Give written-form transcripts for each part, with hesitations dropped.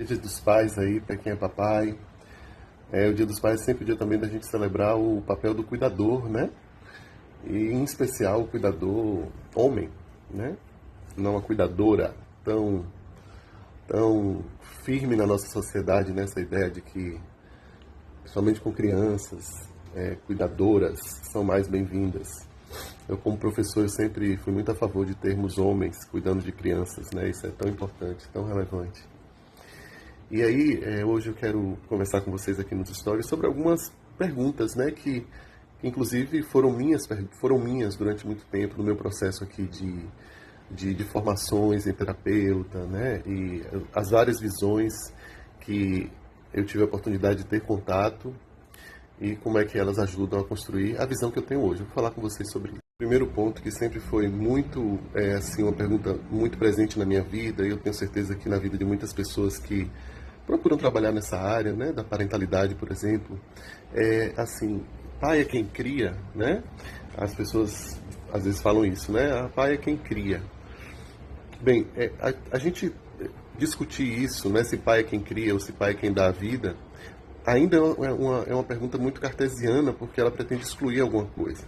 Dia dos Pais aí, para quem é papai. O Dia dos Pais é sempre o dia também da gente celebrar o papel do cuidador, né? E em especial o cuidador homem, né? Não a cuidadora tão firme na nossa sociedade, nessa ideia de que, somente com crianças, cuidadoras são mais bem-vindas. Eu, como professor, eu sempre fui muito a favor de termos homens cuidando de crianças, né? Isso é tão importante, tão relevante. E aí, hoje eu quero conversar com vocês aqui nos stories sobre algumas perguntas, né, que inclusive foram minhas durante muito tempo no meu processo aqui de formações em terapeuta, né, e as várias visões que eu tive a oportunidade de ter contato e como é que elas ajudam a construir a visão que eu tenho hoje. Eu vou falar com vocês sobre isso. O primeiro ponto, que sempre foi muito, assim, uma pergunta muito presente na minha vida, e eu tenho certeza que na vida de muitas pessoas que procuram trabalhar nessa área, né, da parentalidade, por exemplo, assim, pai é quem cria, né? As pessoas às vezes falam isso, né? Pai é quem cria. Bem, a gente discutir isso, né? Se pai é quem cria ou se pai é quem dá a vida, ainda é uma pergunta muito cartesiana, porque ela pretende excluir alguma coisa.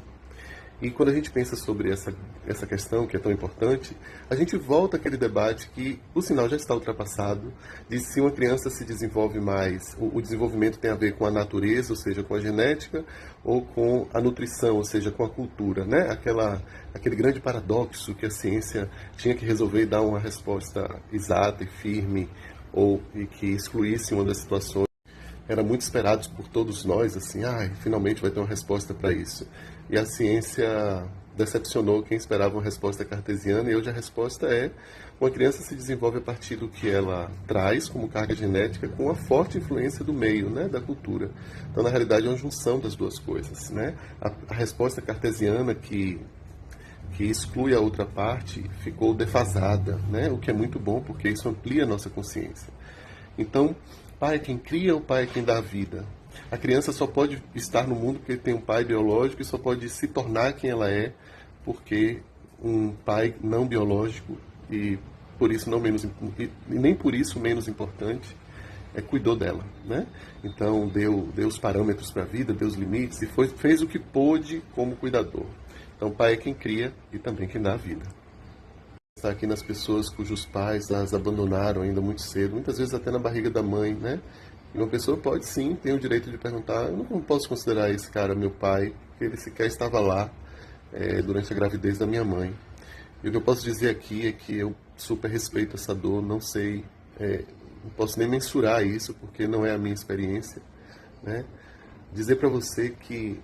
E quando a gente pensa sobre essa questão, que é tão importante, a gente volta àquele debate que o sinal já está ultrapassado, de se uma criança se desenvolve mais, o desenvolvimento tem a ver com a natureza, ou seja, com a genética, ou com a nutrição, ou seja, com a cultura, né? Aquele grande paradoxo que a ciência tinha que resolver e dar uma resposta exata e firme, e que excluísse uma das situações. Era muito esperado por todos nós, assim, finalmente vai ter uma resposta para isso. E a ciência decepcionou quem esperava uma resposta cartesiana, e hoje a resposta é: uma criança se desenvolve a partir do que ela traz como carga genética, com a forte influência do meio, né, da cultura. Então, na realidade, é uma junção das duas coisas, né? A resposta cartesiana que exclui a outra parte ficou defasada, né? O que é muito bom, porque isso amplia a nossa consciência. Então, pai é quem cria ou pai é quem dá a vida? A criança só pode estar no mundo porque tem um pai biológico, e só pode se tornar quem ela é porque um pai não biológico, e por isso não menos, e nem por isso menos importante, cuidou dela, né? Então deu os parâmetros para a vida, deu os limites e fez o que pôde como cuidador. Então pai é quem cria e também quem dá a vida. Está aqui nas pessoas cujos pais as abandonaram ainda muito cedo, muitas vezes até na barriga da mãe, né? E uma pessoa pode sim ter o direito de perguntar: eu não posso considerar esse cara meu pai, porque ele sequer estava lá durante a gravidez da minha mãe. E o que eu posso dizer aqui é que eu super respeito essa dor, não sei, não posso nem mensurar isso, porque não é a minha experiência, né? Dizer para você que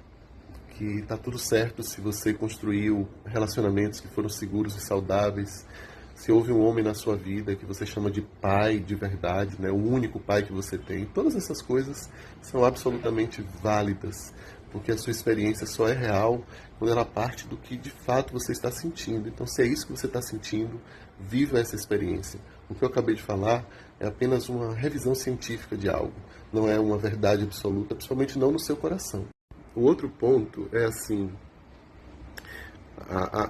está tudo certo se você construiu relacionamentos que foram seguros e saudáveis, se houve um homem na sua vida que você chama de pai de verdade, né, o único pai que você tem. Todas essas coisas são absolutamente válidas, porque a sua experiência só é real quando ela parte do que de fato você está sentindo. Então, se é isso que você está sentindo, viva essa experiência. O que eu acabei de falar é apenas uma revisão científica de algo, não é uma verdade absoluta, principalmente não no seu coração. O outro ponto é assim: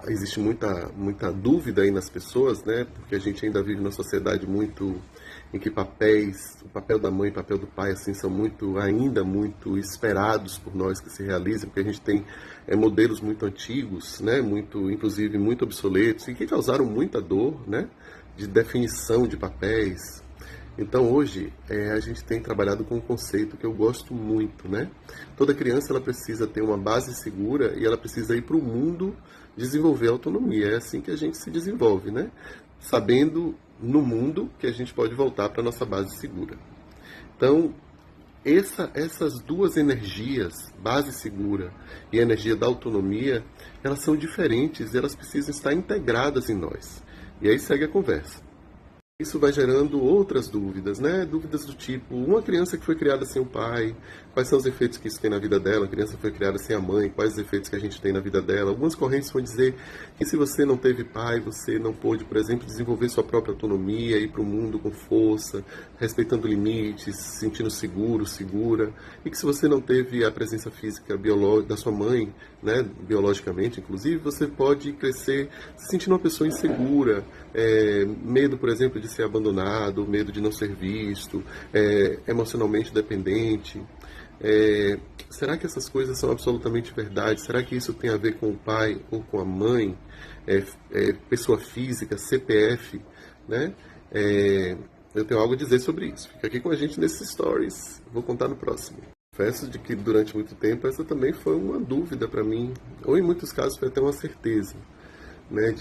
existe muita dúvida aí nas pessoas, né? Porque a gente ainda vive numa sociedade muito em que o papel da mãe e o papel do pai, assim, são ainda muito esperados por nós que se realizem, porque a gente tem modelos muito antigos, né? Inclusive muito obsoletos, e que causaram muita dor, né? De definição de papéis. Então hoje a gente tem trabalhado com um conceito que eu gosto muito, né? Toda criança ela precisa ter uma base segura e ela precisa ir para o mundo desenvolver autonomia. É assim que a gente se desenvolve, né? Sabendo no mundo que a gente pode voltar para a nossa base segura. Então, essas duas energias, base segura e a energia da autonomia, elas são diferentes e elas precisam estar integradas em nós. E aí segue a conversa. Isso vai gerando outras dúvidas, né? Dúvidas do tipo: uma criança que foi criada sem o pai, quais são os efeitos que isso tem na vida dela? A criança foi criada sem a mãe, quais os efeitos que a gente tem na vida dela? Algumas correntes vão dizer que se você não teve pai, você não pôde, por exemplo, desenvolver sua própria autonomia, ir para o mundo com força, respeitando limites, se sentindo seguro, segura. E que se você não teve a presença física da sua mãe, né, biologicamente, inclusive, você pode crescer se sentindo uma pessoa insegura, medo, por exemplo, de ser abandonado, medo de não ser visto, emocionalmente dependente. Será que essas coisas são absolutamente verdade? Será que isso tem a ver com o pai ou com a mãe? Pessoa física, CPF, né? Eu tenho algo a dizer sobre isso. Fica aqui com a gente nesses stories. Vou contar no próximo. Confesso de que durante muito tempo essa também foi uma dúvida para mim, ou em muitos casos foi até uma certeza, né,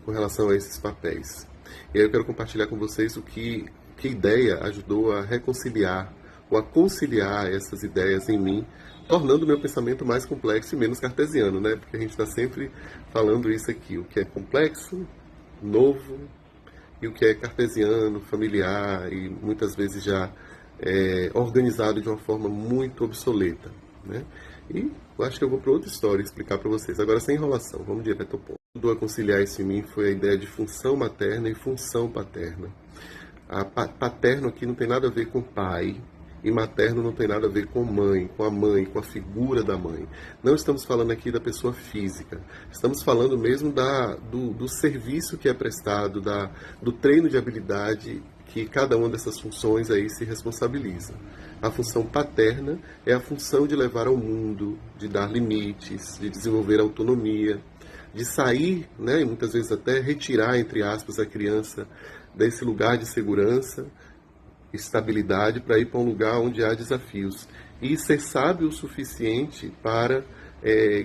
com relação a esses papéis. E aí eu quero compartilhar com vocês que ideia ajudou a reconciliar ou a conciliar essas ideias em mim, tornando o meu pensamento mais complexo e menos cartesiano, né? Porque a gente está sempre falando isso aqui, o que é complexo, novo, e o que é cartesiano, familiar e muitas vezes já organizado de uma forma muito obsoleta, né? E eu acho que eu vou para outra história explicar para vocês. Agora, sem enrolação, vamos direto ao ponto. O que ajudou a conciliar isso em mim foi a ideia de função materna e função paterna. Paterno aqui não tem nada a ver com pai, e materno não tem nada a ver com a mãe, com a figura da mãe. Não estamos falando aqui da pessoa física. Estamos falando mesmo do serviço que é prestado, do treino de habilidade que cada uma dessas funções aí se responsabiliza. A função paterna é a função de levar ao mundo, de dar limites, de desenvolver autonomia, de sair, né, e muitas vezes até retirar, entre aspas, a criança desse lugar de segurança, estabilidade, para ir para um lugar onde há desafios. E ser sábio o suficiente para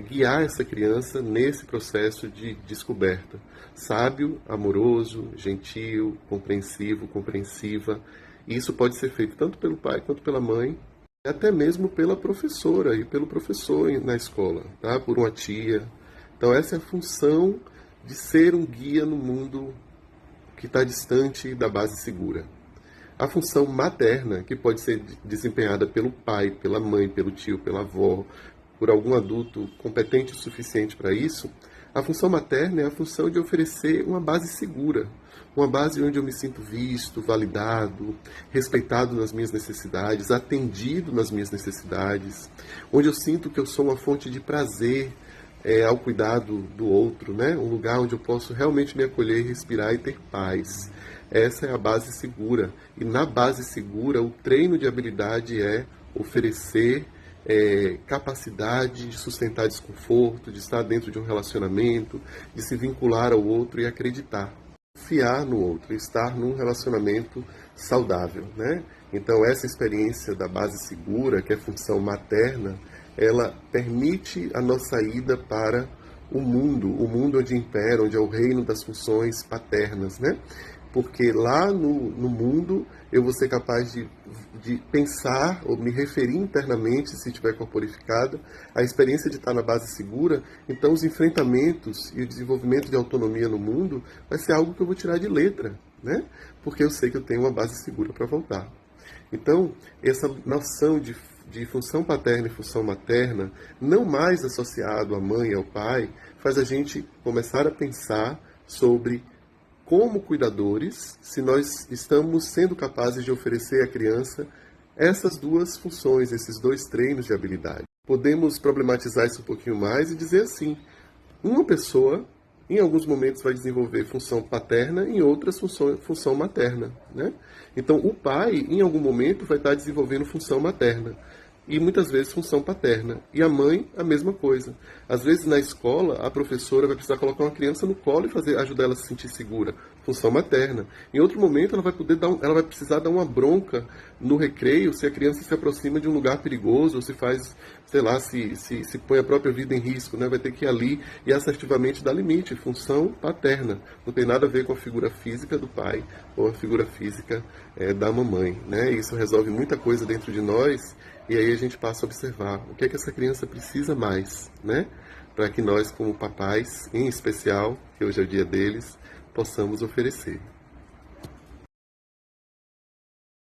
guiar essa criança nesse processo de descoberta. Sábio, amoroso, gentil, compreensivo, compreensiva. E isso pode ser feito tanto pelo pai quanto pela mãe, e até mesmo pela professora e pelo professor na escola, tá? Por uma tia. Então essa é a função de ser um guia no mundo que está distante da base segura. A função materna, que pode ser desempenhada pelo pai, pela mãe, pelo tio, pela avó, por algum adulto competente o suficiente para isso, a função materna é a função de oferecer uma base segura, uma base onde eu me sinto visto, validado, respeitado nas minhas necessidades, atendido nas minhas necessidades, onde eu sinto que eu sou uma fonte de prazer ao cuidado do outro, né? Um lugar onde eu posso realmente me acolher, respirar e ter paz. Essa é a base segura. E na base segura, o treino de habilidade é oferecer capacidade de sustentar desconforto, de estar dentro de um relacionamento, de se vincular ao outro e acreditar. Confiar no outro, estar num relacionamento saudável, né? Então, essa experiência da base segura, que é função materna, ela permite a nossa ida para o mundo onde impera, onde é o reino das funções paternas, né? Porque lá no mundo eu vou ser capaz de pensar ou me referir internamente, se estiver corporificada, a experiência de estar na base segura. Então os enfrentamentos e o desenvolvimento de autonomia no mundo vai ser algo que eu vou tirar de letra, né? Porque eu sei que eu tenho uma base segura para voltar. Então, essa noção de função paterna e função materna, não mais associado à mãe e ao pai, faz a gente começar a pensar sobre como cuidadores, se nós estamos sendo capazes de oferecer à criança essas duas funções, esses dois treinos de habilidade. Podemos problematizar isso um pouquinho mais e dizer assim, uma pessoa, em alguns momentos, vai desenvolver função paterna, em outras, função materna, né? Então, o pai, em algum momento, vai estar desenvolvendo função materna. E muitas vezes função paterna. E a mãe, a mesma coisa. Às vezes na escola, a professora vai precisar colocar uma criança no colo e ajudar ela a se sentir segura. Função materna. Em outro momento, ela vai precisar dar uma bronca no recreio se a criança se aproxima de um lugar perigoso ou se faz, sei lá, se põe a própria vida em risco, né? Vai ter que ir ali e assertivamente dar limite. Função paterna. Não tem nada a ver com a figura física do pai ou a figura física da mamãe, né? Isso resolve muita coisa dentro de nós. E aí a gente passa a observar o que é que essa criança precisa mais, né? Para que nós, como papais, em especial, que hoje é o dia deles, possamos oferecer.